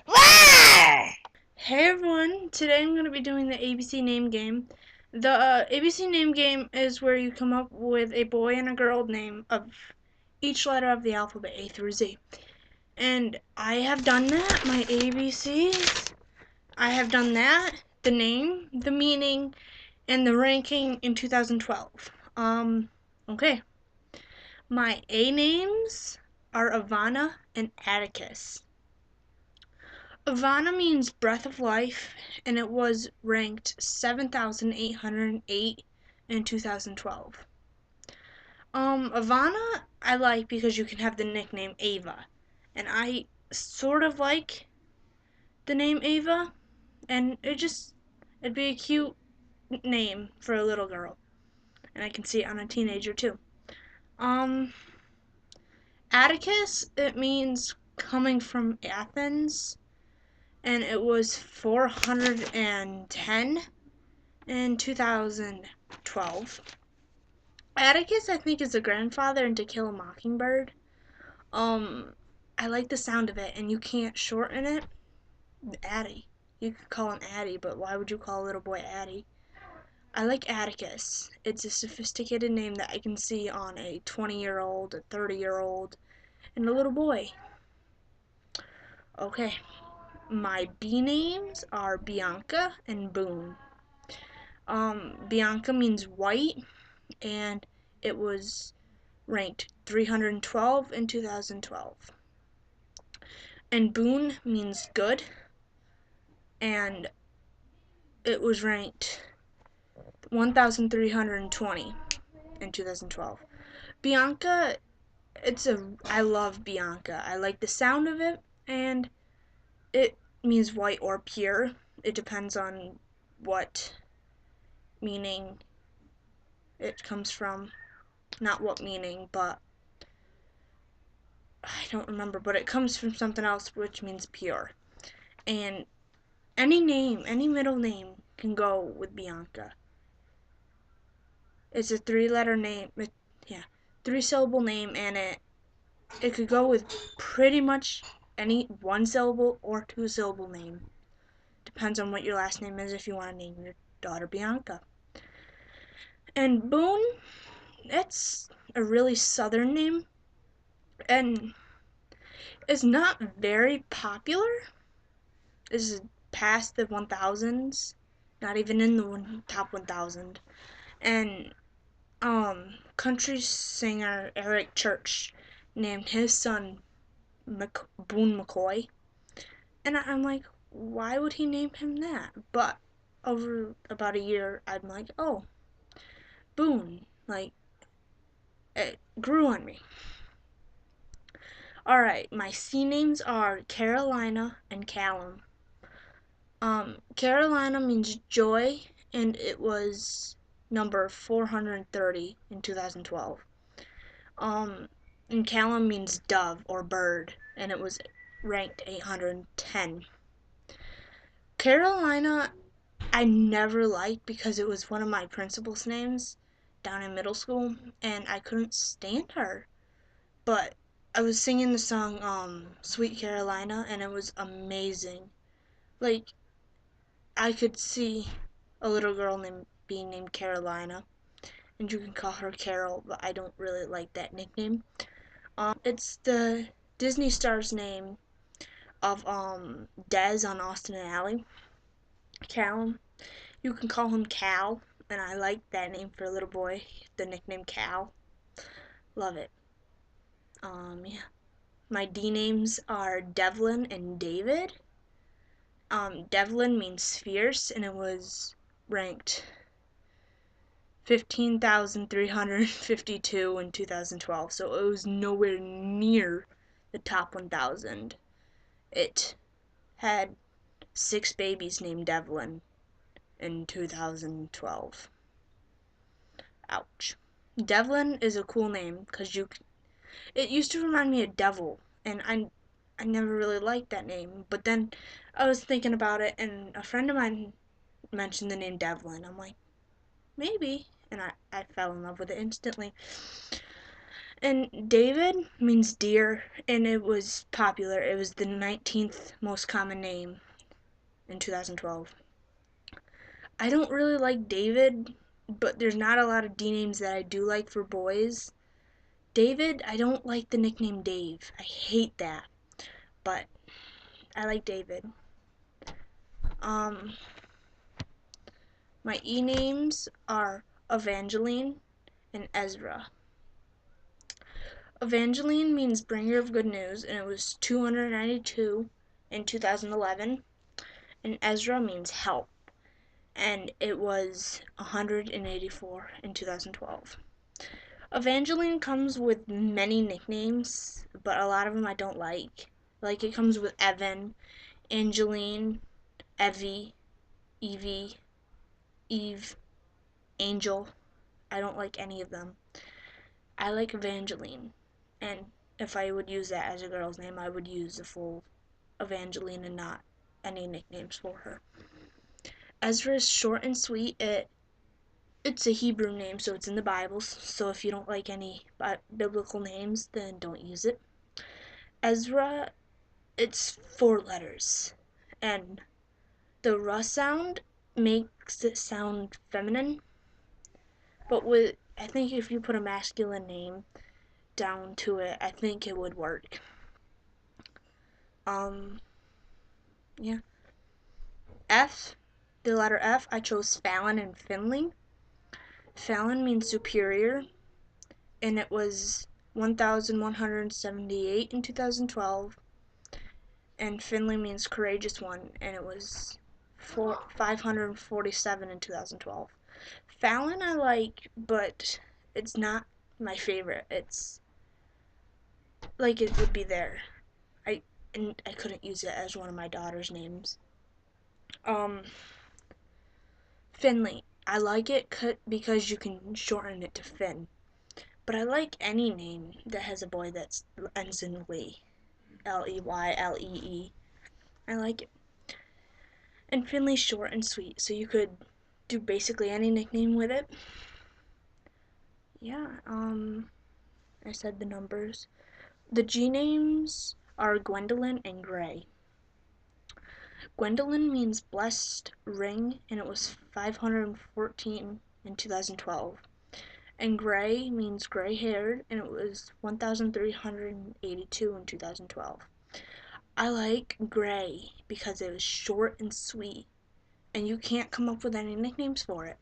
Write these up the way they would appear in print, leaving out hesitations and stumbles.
Hey everyone, today I'm going to be doing the ABC name game. The ABC name game is where you come up with a boy and a girl name of each letter of the alphabet, A through Z. And I have done that, my ABCs. I have done that, the name, the meaning, and the ranking in 2012. Okay. My A names are Avana and Atticus. Avana means breath of life, and it was ranked 7,808 in 2012. Avana I like because you can have the nickname Ava, and I sort of like the name Ava, and it'd be a cute name for a little girl, and I can see it on a teenager too. Um, Atticus, it means coming from Athens, and it was 410 in 2012. Atticus, I think, is the grandfather in To Kill a Mockingbird. Um, I like the sound of it, and you can't shorten it. Addie. You could call him Addie, but why would you call a little boy Addie? I like Atticus. It's a sophisticated name that I can see on a 20-year-old, a 30-year-old, and a little boy. Okay. My B names are Bianca and Boone. Bianca means white, and it was ranked 312 in 2012. And Boone means good, and it was ranked 1,320 in 2012. Bianca, I love Bianca. I like the sound of it, and it means white or pure. It depends on what meaning it comes from. Not what meaning, but I don't remember, but it comes from something else which means pure. And any name, any middle name can go with Bianca. It's a three-letter name, three-syllable name, and it could go with pretty much any one-syllable or two-syllable name. Depends on what your last name is if you want to name your daughter Bianca. And Boone, that's a really southern name, and it's not very popular. This is past the 1000s, not even in the top 1000. And country singer Eric Church named his son Boone McCoy, and I'm like, why would he name him that? But over about a year, I'm like, oh, Boone, like it grew on me. All right, my C names are Carolina and Callum. Carolina means joy, and it was number 430 in 2012. And Callum means dove or bird, and it was ranked 810. Carolina, I never liked because it was one of my principal's names down in middle school, and I couldn't stand her. But I was singing the song Sweet Carolina, and it was amazing. Like, I could see a little girl being named Carolina, and you can call her Carol, but I don't really like that nickname. It's the Disney star's name of Dez on Austin and Ally. Callum. You can call him Cal, and I like that name for a little boy. The nickname Cal. Love it. Yeah. My D names are Devlin and David. Devlin means fierce, and it was ranked 15,352 in 2012, so it was nowhere near the top 1,000. It had 6 babies named Devlin in 2012. Ouch. Devlin is a cool name because it used to remind me of devil, and I never really liked that name. But then I was thinking about it, and a friend of mine mentioned the name Devlin. I'm like, maybe, and I fell in love with it instantly. And David means deer, and it was popular. It was the 19th most common name in 2012. I don't really like David, but there's not a lot of D names that I do like for boys. David, I don't like the nickname Dave. I hate that, but I like David. Um, my E names are Evangeline and Ezra. Evangeline means bringer of good news, and it was 292 in 2011. And Ezra means help, and it was 184 in 2012. Evangeline comes with many nicknames, but a lot of them I don't like. Like, it comes with Evan, Angeline, Evie, Evie, Eve, Angel. I don't like any of them. I like Evangeline, and if I would use that as a girl's name, I would use the full Evangeline and not any nicknames for her. Ezra is short and sweet. It's a Hebrew name, so it's in the Bible. So if you don't like any biblical names, then don't use it. Ezra, it's 4 letters, and the R sound makes it sound feminine. But I think if you put a masculine name down to it, I think it would work. Yeah. F, the letter F, I chose Fallon and Finley. Fallon means superior, and it was 1,178 in 2012. And Finley means courageous one, and it was 547 in 2012. Fallon I like, but it's not my favorite. It's like it would be there. And I couldn't use it as one of my daughter's names. Finley. I like it because you can shorten it to Finn. But I like any name that has a boy that ends in Lee. Leylee. I like it. And Finley's short and sweet, so you could do basically any nickname with it. Yeah, I said the numbers. The G names are Gwendolyn and Gray. Gwendolyn means blessed ring, and it was 514 in 2012. And Gray means gray haired, and it was 1,382 in 2012. I like Gray because it was short and sweet, and you can't come up with any nicknames for it.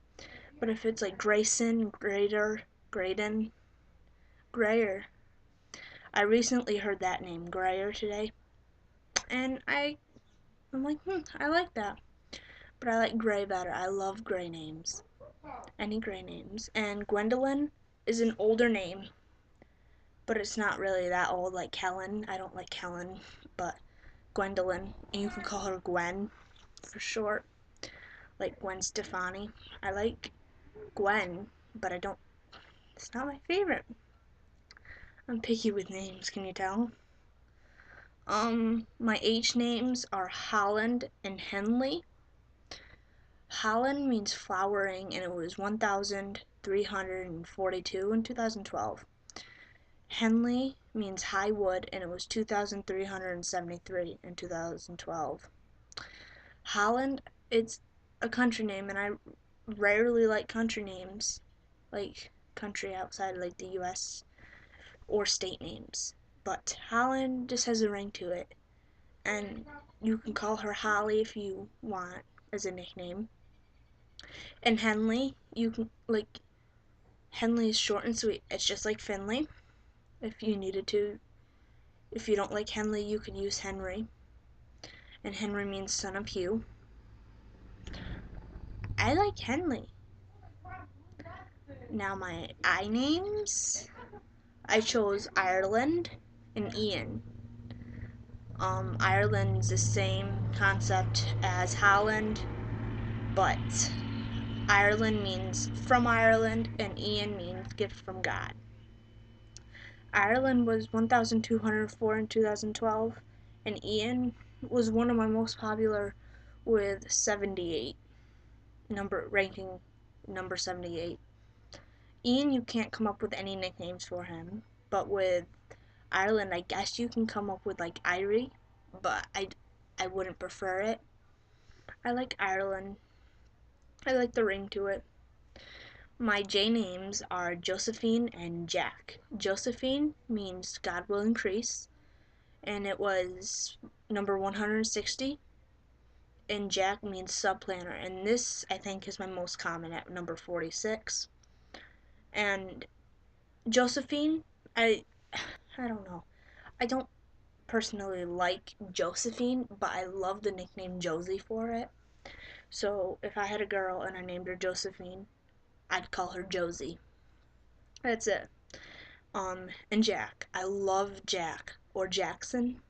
But if it's like Grayson, Grader, Graydon, Grayer, I recently heard that name, Grayer, today, and I'm like, I like that. But I like Gray better. I love Gray names. Any Gray names. And Gwendolyn is an older name, but it's not really that old like Kellen. I don't like Kellen, but Gwendolyn. And you can call her Gwen for short, like Gwen Stefani. I like Gwen, but it's not my favorite. I'm picky with names, can you tell? My H names are Holland and Henley. Holland means flowering, and it was 1,342 in 2012. Henley means high wood, and it was 2,373 in 2012. Holland, it's a country name, and I rarely like country names, like country outside like the US or state names. But Holland just has a ring to it, and you can call her Holly if you want as a nickname. And Henley, you can like Henley is short and sweet. It's just like Finley. If you needed to, if you don't like Henley, you could use Henry. And Henry means son of Hugh. I like Henley. Now my I names, I chose Ireland and Ian. Ireland's the same concept as Holland, but Ireland means from Ireland, and Ian means gift from God. Ireland was 1,204 in 2012, and Ian was one of my most popular with 78, ranking number 78. Ian, you can't come up with any nicknames for him, but with Ireland, I guess you can come up with like Irie, but I wouldn't prefer it. I like Ireland. I like the ring to it. My J names are Josephine and Jack. Josephine means God will increase, and it was number 160. And Jack means subplanner, and this I think is my most common at number 46. And Josephine, I don't know. I don't personally like Josephine, but I love the nickname Josie for it. So if I had a girl and I named her Josephine, I'd call her Josie. That's it. And Jack. I love Jack or Jackson.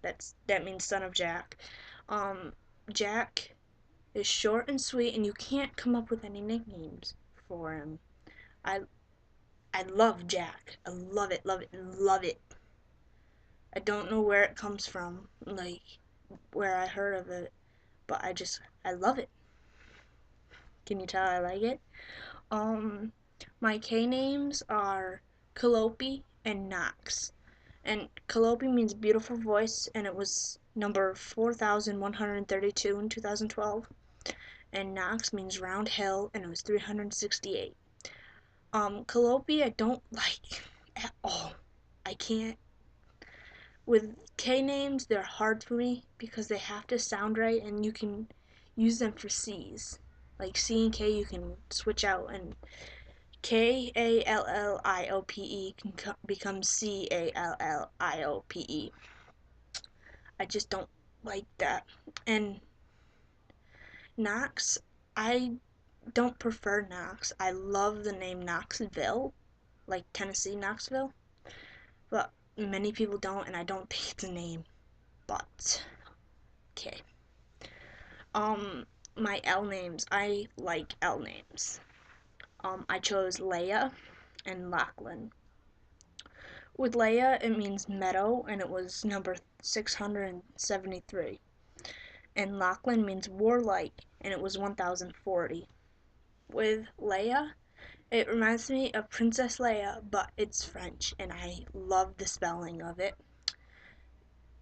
That means son of Jack. Jack is short and sweet, and you can't come up with any nicknames for him. I I love Jack. I love it, love it, love it. I don't know where it comes from, like where I heard of it, but I love it. Can you tell I like it? My K names are Kalliope and Knox. And Kalliope means beautiful voice, and it was number 4,132 in 2012. And Knox means round hill, and it was 368. Kalliope I don't like at all. I can't. With K names, they're hard for me because they have to sound right, and you can use them for C's. Like C and K, you can switch out, and Kalliope can become Calliope. I just don't like that. And Knox, I don't prefer Knox. I love the name Knoxville, like Tennessee, Knoxville. But many people don't, and I don't think it's a name. But, okay. My L names, I like L names. I chose Leia and Lachlan. With Leia, it means meadow, and it was number 673. And Lachlan means warlike, and it was 1040. With Leia, it reminds me of Princess Leia, but it's French, and I love the spelling of it.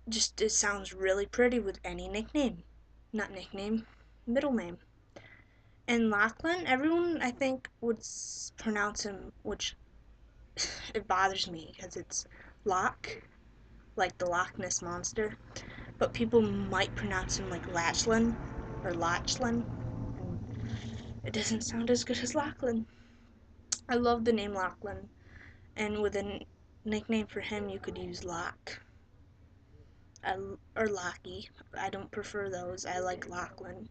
Just, it sounds really pretty with any nickname. Not nickname, middle name. And Lachlan, everyone I think would pronounce him, which it bothers me because it's Loch, like the Loch Ness Monster, but people might pronounce him like Lachlan or Lachlan, and it doesn't sound as good as Lachlan. I love the name Lachlan, and with a nickname for him, you could use Locke or Lockie. I don't prefer those. I like Lachlan.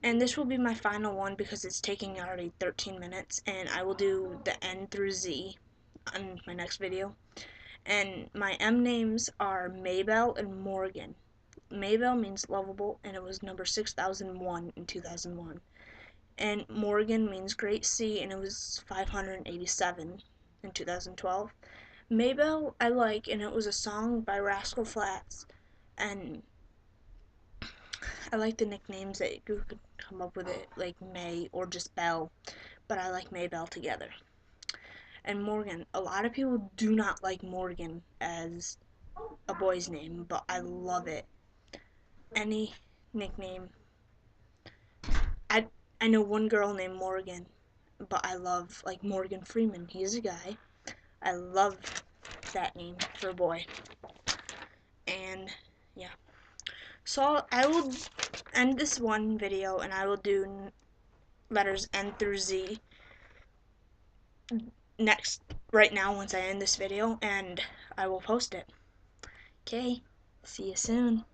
And this will be my final one because it's taking already 13 minutes, and I will do the N through Z on my next video. And my M names are Maybelle and Morgan. Maybelle means lovable, and it was number 6001 in 2001. And Morgan means great sea, and it was 587 in 2012. Maybelle I like, and it was a song by Rascal Flatts, and I like the nicknames that you could come up with it, like May or just Belle, but I like Maybelle together. And Morgan, a lot of people do not like Morgan as a boy's name, but I love it. Any nickname. I I know one girl named Morgan, but I love like Morgan Freeman. He's a guy. I love that name for a boy. And yeah. So I will end this one video, and I will do letters N through Z next right now once I end this video, and I will post it. Okay, see you soon.